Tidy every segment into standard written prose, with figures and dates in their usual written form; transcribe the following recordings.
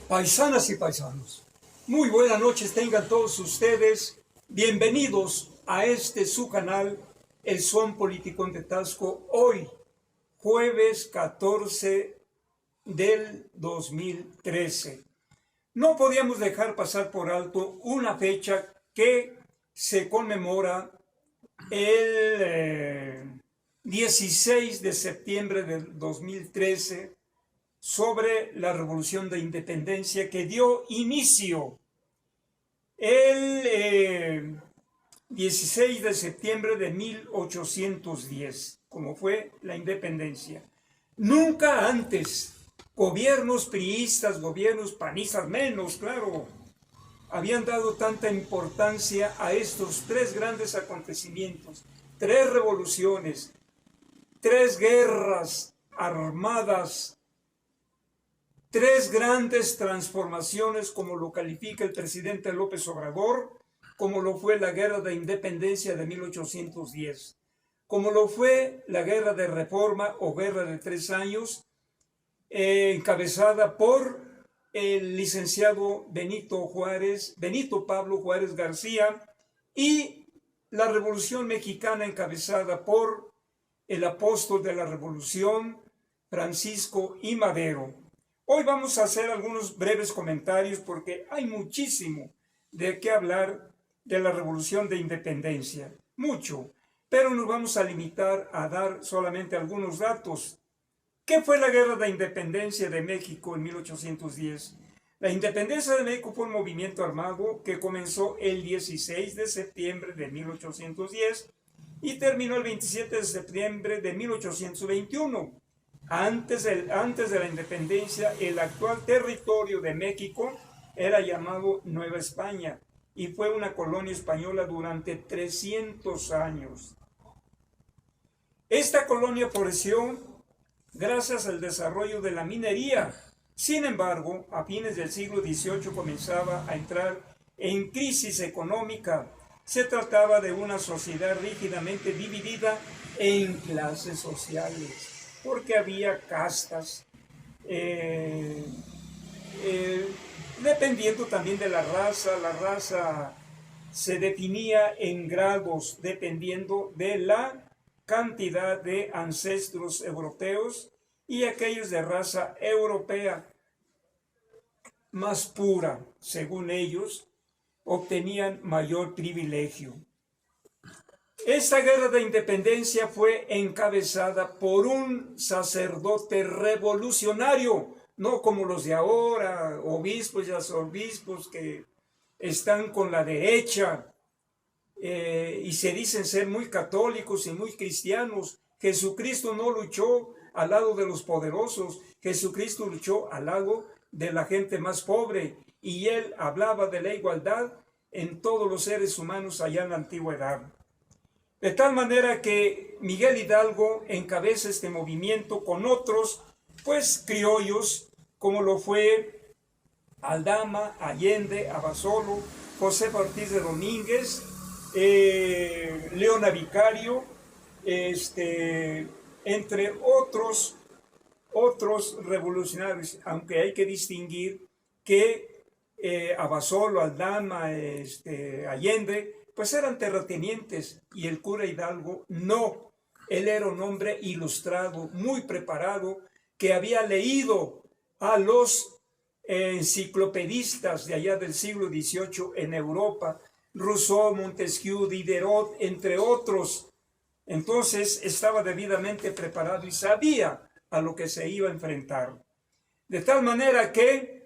Paisanas y paisanos, muy buenas noches tengan todos ustedes. Bienvenidos a su canal, El Son Politicón de Taxco, hoy, jueves 14 del 2013. No podíamos dejar pasar por alto una fecha que se conmemora el 16 de septiembre del 2013, sobre la Revolución de Independencia que dio inicio el 16 de septiembre de 1810, como fue la independencia. Nunca antes gobiernos priistas, gobiernos panistas, menos, claro, habían dado tanta importancia a estos tres grandes acontecimientos, tres revoluciones, tres guerras armadas, tres grandes transformaciones, como lo califica el presidente López Obrador, como lo fue la Guerra de Independencia de 1810, como lo fue la Guerra de Reforma o Guerra de 3 años, encabezada por el licenciado Benito Pablo Juárez García, y la Revolución Mexicana encabezada por el apóstol de la Revolución, Francisco I. Madero. Hoy vamos a hacer algunos breves comentarios porque hay muchísimo de qué hablar de la Revolución de Independencia, mucho, pero nos vamos a limitar a dar solamente algunos datos. ¿Qué fue la Guerra de Independencia de México en 1810? La Independencia de México fue un movimiento armado que comenzó el 16 de septiembre de 1810 y terminó el 27 de septiembre de 1821. Antes de la independencia, el actual territorio de México era llamado Nueva España y fue una colonia española durante 300 años. Esta colonia floreció gracias al desarrollo de la minería. Sin embargo, a fines del siglo XVIII comenzaba a entrar en crisis económica. Se trataba de una sociedad rígidamente dividida en clases sociales, porque había castas, dependiendo también de la raza se definía en grados, dependiendo de la cantidad de ancestros europeos, y aquellos de raza europea más pura, según ellos, obtenían mayor privilegio. Esta guerra de independencia fue encabezada por un sacerdote revolucionario, no como los de ahora, obispos y arzobispos que están con la derecha y se dicen ser muy católicos y muy cristianos. Jesucristo no luchó al lado de los poderosos, Jesucristo luchó al lado de la gente más pobre, y él hablaba de la igualdad en todos los seres humanos allá en la antigüedad. De tal manera que Miguel Hidalgo encabeza este movimiento con otros, pues, criollos, como lo fue Aldama, Allende, Abasolo, José Ortiz de Domínguez, Leona Vicario, entre otros revolucionarios, aunque hay que distinguir que Abasolo, Aldama, Allende, pues eran terratenientes, y el cura Hidalgo no. Él era un hombre ilustrado, muy preparado, que había leído a los enciclopedistas de allá del siglo XVIII en Europa, Rousseau, Montesquieu, Diderot, entre otros. Entonces estaba debidamente preparado y sabía a lo que se iba a enfrentar. De tal manera que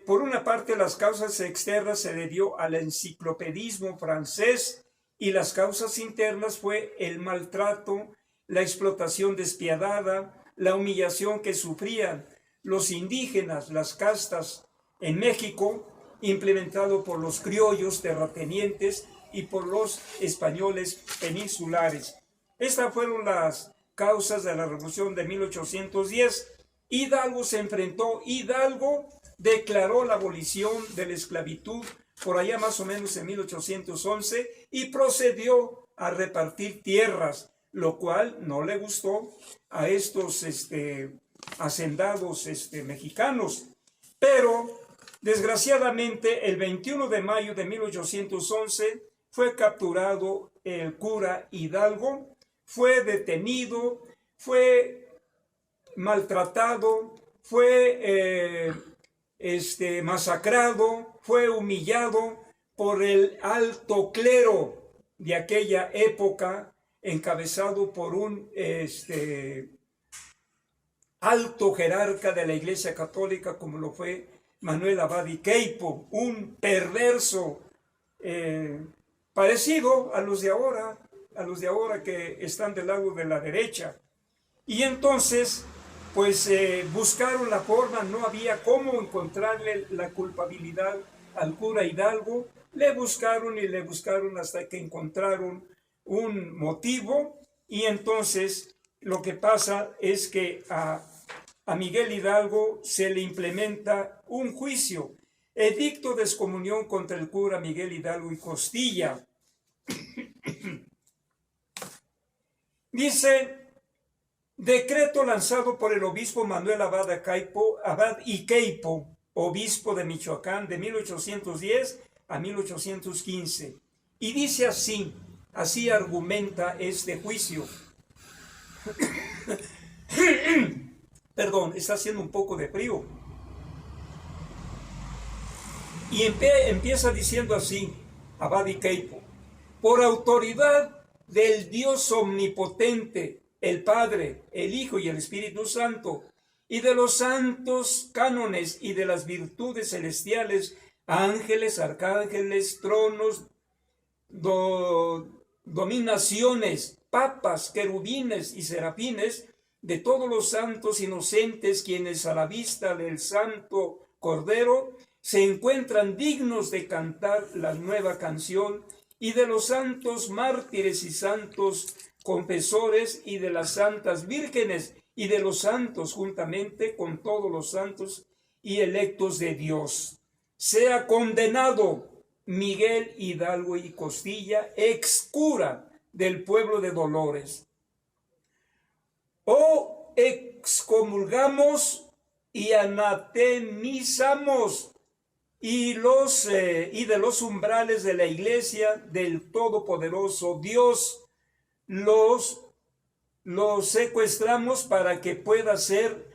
por una parte, las causas externas se debió al enciclopedismo francés, y las causas internas fue el maltrato, la explotación despiadada, la humillación que sufrían los indígenas, las castas en México, implementado por los criollos terratenientes y por los españoles peninsulares. Estas fueron las causas de la Revolución de 1810. Hidalgo se enfrentó, Hidalgo declaró la abolición de la esclavitud por allá más o menos en 1811 y procedió a repartir tierras, lo cual no le gustó a estos hacendados mexicanos. Pero, desgraciadamente, el 21 de mayo de 1811 fue capturado el cura Hidalgo, fue detenido, fue maltratado, fue masacrado, fue humillado por el alto clero de aquella época, encabezado por un alto jerarca de la Iglesia Católica, como lo fue Manuel Abad y Queipo, un perverso parecido a los de ahora que están del lado de la derecha. Y entonces, pues buscaron la forma, no había cómo encontrarle la culpabilidad al cura Hidalgo, le buscaron hasta que encontraron un motivo, y entonces lo que pasa es que a Miguel Hidalgo se le implementa un juicio, edicto de excomunión contra el cura Miguel Hidalgo y Costilla. Dice: decreto lanzado por el obispo Manuel Abad y Queipo, obispo de Michoacán, de 1810 a 1815. Y dice así argumenta este juicio. Perdón, está haciendo un poco de frío. Y empieza diciendo así, Abad y Queipo: por autoridad del Dios omnipotente, el Padre, el Hijo y el Espíritu Santo, y de los santos cánones y de las virtudes celestiales, ángeles, arcángeles, tronos, dominaciones, papas, querubines y serafines, de todos los santos inocentes, quienes a la vista del santo Cordero se encuentran dignos de cantar la nueva canción, y de los santos mártires y santos confesores, y de las santas vírgenes, y de los santos juntamente con todos los santos y electos de Dios. Sea condenado Miguel Hidalgo y Costilla, ex cura del pueblo de Dolores. O excomulgamos y anatemizamos y de los umbrales de la iglesia del Todopoderoso Dios los secuestramos para que pueda ser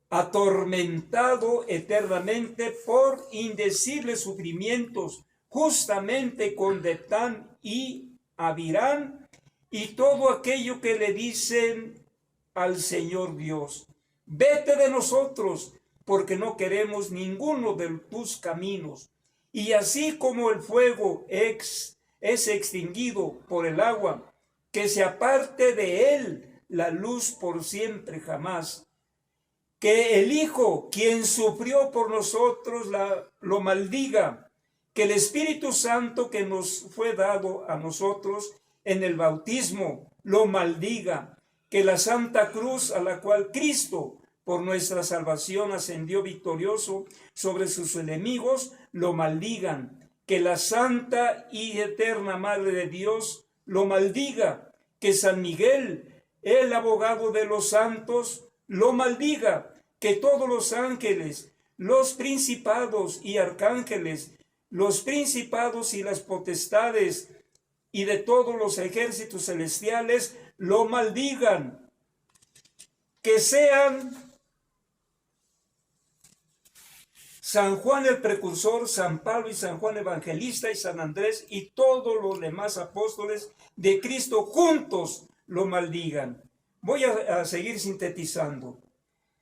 atormentado eternamente por indecibles sufrimientos, justamente con Detán y Abirán y todo aquello que le dicen al Señor Dios: vete de nosotros, porque no queremos ninguno de tus caminos. Y así como el fuego es extinguido por el agua, que se aparte de él la luz por siempre jamás. Que el Hijo, quien sufrió por nosotros, lo maldiga. Que el Espíritu Santo, que nos fue dado a nosotros en el bautismo, lo maldiga. Que la Santa Cruz, a la cual Cristo por nuestra salvación ascendió victorioso sobre sus enemigos, lo maldigan. Que la Santa y Eterna Madre de Dios lo maldiga. Que San Miguel, el abogado de los santos, lo maldiga. Que todos los ángeles, los principados y arcángeles, los principados y las potestades y de todos los ejércitos celestiales lo maldigan. Que sean San Juan el Precursor, San Pablo y San Juan Evangelista y San Andrés y todos los demás apóstoles de Cristo juntos lo maldigan. Voy a seguir sintetizando.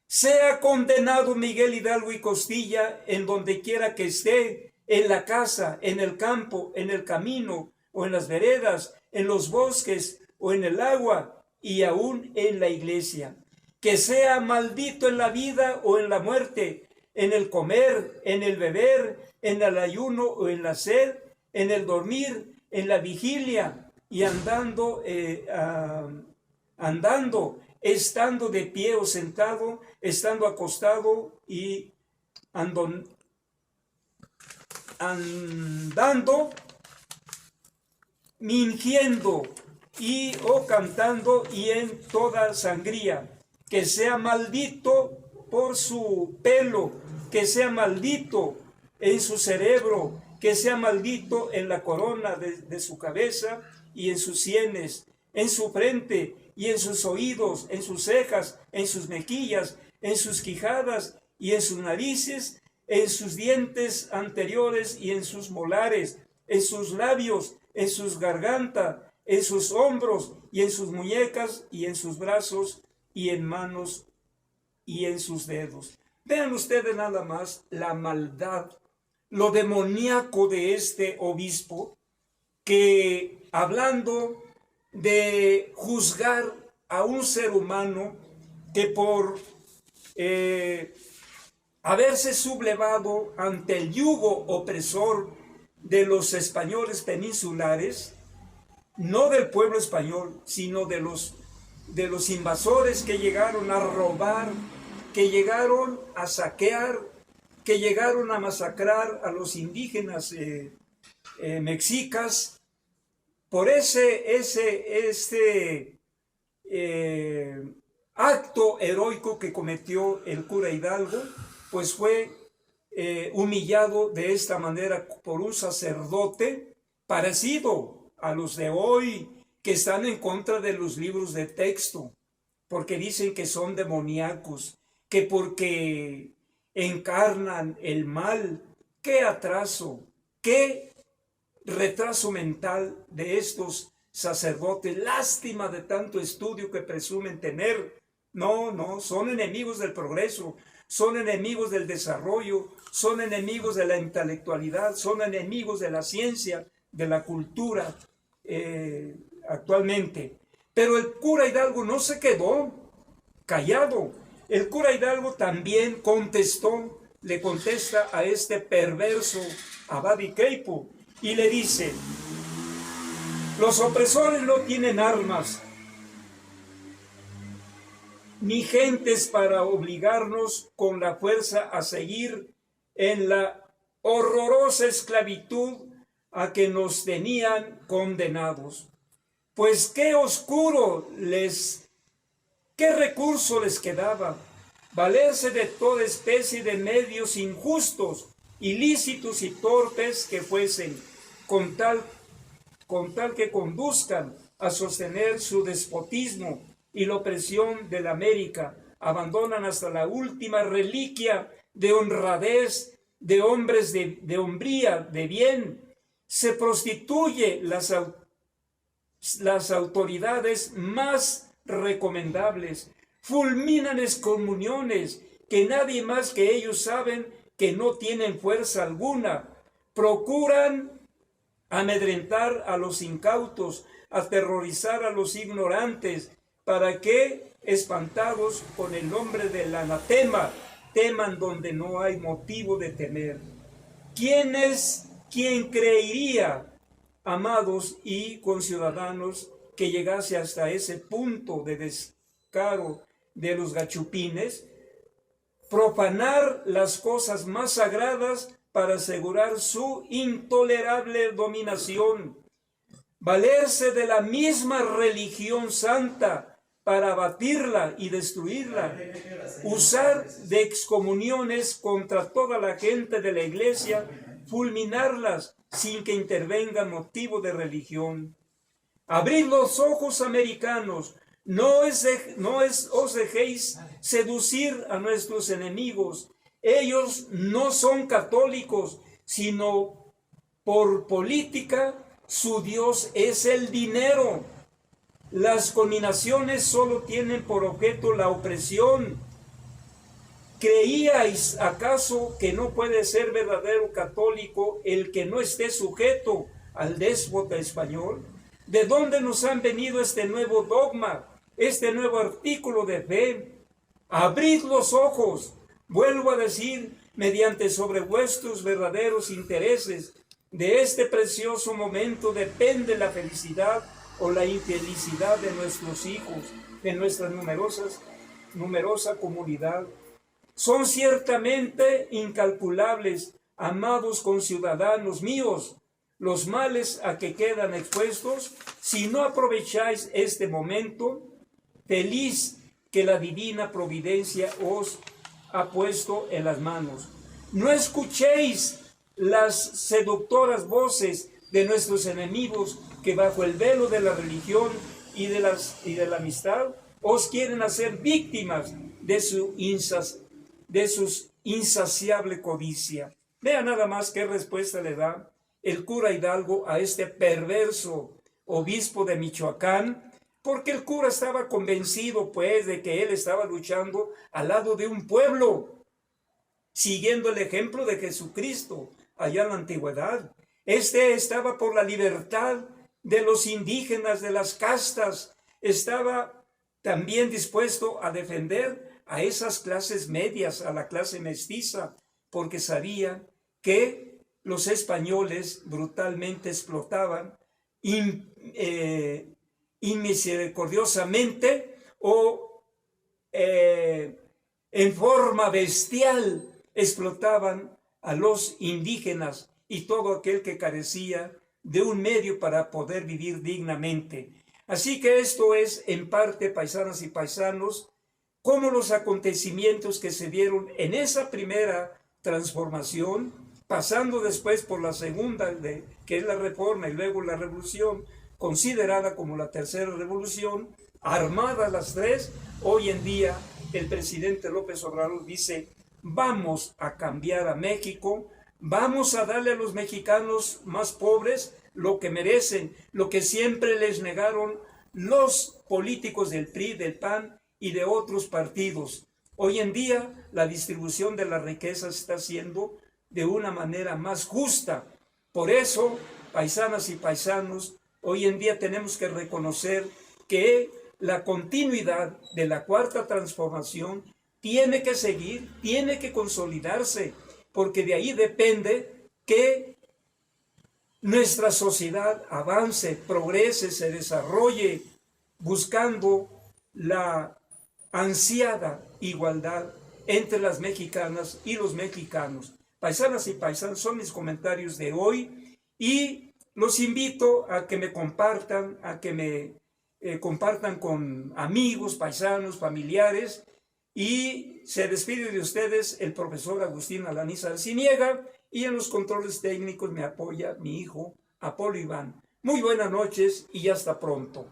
Sea condenado Miguel Hidalgo y Costilla en donde quiera que esté, en la casa, en el campo, en el camino o en las veredas, en los bosques o en el agua y aún en la iglesia. Que sea maldito en la vida o en la muerte, en el comer, en el beber, en el ayuno o en la sed, en el dormir, en la vigilia y andando, estando de pie o sentado, estando acostado y andando, mintiendo o cantando y en toda sangría. Que sea maldito por su pelo, que sea maldito en su cerebro, que sea maldito en la corona de su cabeza y en sus sienes, en su frente y en sus oídos, en sus cejas, en sus mejillas, en sus quijadas y en sus narices, en sus dientes anteriores y en sus molares, en sus labios, en sus gargantas, en sus hombros y en sus muñecas y en sus brazos y en manos y en sus dedos. Vean ustedes nada más la maldad, lo demoníaco de este obispo, que hablando de juzgar a un ser humano que por haberse sublevado ante el yugo opresor de los españoles peninsulares, no del pueblo español, sino de los invasores que llegaron a robar, que llegaron a saquear, que llegaron a masacrar a los indígenas mexicas. Por este acto heroico que cometió el cura Hidalgo, pues fue humillado de esta manera por un sacerdote parecido a los de hoy, que están en contra de los libros de texto, porque dicen que son demoníacos, que porque encarnan el mal. ¡Qué atraso! ¡Qué retraso mental de estos sacerdotes! Lástima de tanto estudio que presumen tener. No, son enemigos del progreso, son enemigos del desarrollo, son enemigos de la intelectualidad, son enemigos de la ciencia, de la cultura actualmente. Pero el cura Hidalgo no se quedó callado. El cura Hidalgo también le contesta a este perverso Abadi Queipo y le dice: los opresores no tienen armas ni gentes para obligarnos con la fuerza a seguir en la horrorosa esclavitud a que nos tenían condenados. Pues qué recurso les quedaba: valerse de toda especie de medios injustos, ilícitos y torpes que fuesen, con tal que conduzcan a sostener su despotismo y la opresión de la América. Abandonan hasta la última reliquia de honradez, de hombres de hombría, de bien. Se prostituye las autoridades más recomendables, fulminan excomuniones que nadie más que ellos saben que no tienen fuerza alguna, procuran amedrentar a los incautos, aterrorizar a los ignorantes, para que, espantados con el nombre del anatema, teman donde no hay motivo de temer. ¿Quién creería, amados y conciudadanos, que llegase hasta ese punto de descaro de los gachupines? Profanar las cosas más sagradas para asegurar su intolerable dominación, valerse de la misma religión santa para abatirla y destruirla, usar de excomuniones contra toda la gente de la iglesia, fulminarlas sin que intervenga motivo de religión. Abrid los ojos, americanos, no os dejéis seducir a nuestros enemigos. Ellos no son católicos, sino por política su Dios es el dinero. Las conminaciones solo tienen por objeto la opresión. ¿Creíais acaso que no puede ser verdadero católico el que no esté sujeto al déspota español? ¿De dónde nos han venido este nuevo dogma, este nuevo artículo de fe? Abrid los ojos, vuelvo a decir, mediante sobre vuestros verdaderos intereses. De este precioso momento depende la felicidad o la infelicidad de nuestros hijos, de nuestra numerosa comunidad. Son ciertamente incalculables, amados conciudadanos míos, los males a que quedan expuestos si no aprovecháis este momento feliz que la divina providencia os ha puesto en las manos. No escuchéis las seductoras voces de nuestros enemigos que bajo el velo de la religión y de la amistad os quieren hacer víctimas de su insaciable codicia. Vea nada más qué respuesta le da el cura Hidalgo a este perverso obispo de Michoacán, porque el cura estaba convencido, pues, de que él estaba luchando al lado de un pueblo, siguiendo el ejemplo de Jesucristo allá en la antigüedad. Este estaba por la libertad de los indígenas, de las castas, estaba también dispuesto a defender a esas clases medias, a la clase mestiza, porque sabía que los españoles brutalmente explotaban inmisericordiosamente o en forma bestial explotaban a los indígenas y todo aquel que carecía de un medio para poder vivir dignamente. Así que esto es, en parte, paisanas y paisanos, como los acontecimientos que se dieron en esa primera transformación, pasando después por la segunda, que es la Reforma, y luego la Revolución, considerada como la tercera revolución, armadas las tres. Hoy en día el presidente López Obrador dice: vamos a cambiar a México, vamos a darle a los mexicanos más pobres lo que merecen, lo que siempre les negaron los políticos del PRI, del PAN y de otros partidos. Hoy en día la distribución de la riqueza se está haciendo de una manera más justa. Por eso, paisanas y paisanos, hoy en día tenemos que reconocer que la continuidad de la cuarta transformación tiene que seguir, tiene que consolidarse, porque de ahí depende que nuestra sociedad avance, progrese, se desarrolle, buscando la ansiada igualdad entre las mexicanas y los mexicanos. Paisanas y paisanos, son mis comentarios de hoy y los invito a que me compartan, compartan con amigos, paisanos, familiares, y se despide de ustedes el profesor Agustín Alaniz Arciniega, y en los controles técnicos me apoya mi hijo Apolo Iván. Muy buenas noches y hasta pronto.